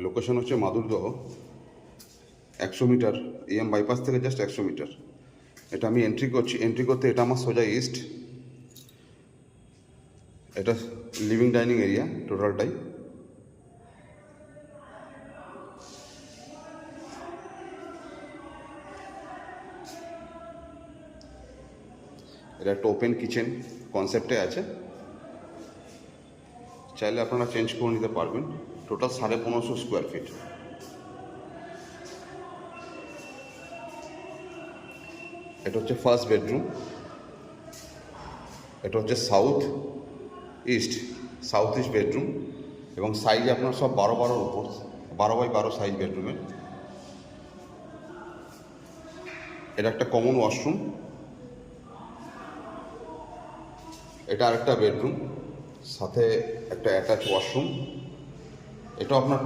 Location হচ্ছে মাদুরদহ, 100 metre, EM bypass থেকে just 100 metre. এটা আমি এন্ট্রি করছি, এন্ট্রি করতে এটা আমার সোজা ইস্ট। এটা লিভিং ডাইনিং এরিয়া টোটালটাই। এটা একটা ওপেন কিচেন কনসেপ্টে আছে, চাইলে আপনারা চেঞ্জ করে নিতে পারবেন। Total 1550 square feet. এটা হচ্ছে ফার্স্ট বেডরুম। এটা হচ্ছে সাউথ ইস্ট বেডরুম, এবং সাইজ আপনার সব 12 উপর, 12x12 সাইজ বেডরুমের। এটা একটা কমন ওয়াশরুম। এটা আরেকটা বেডরুম, সাথে একটা অ্যাটাচ ওয়াশরুম। এটা আপনার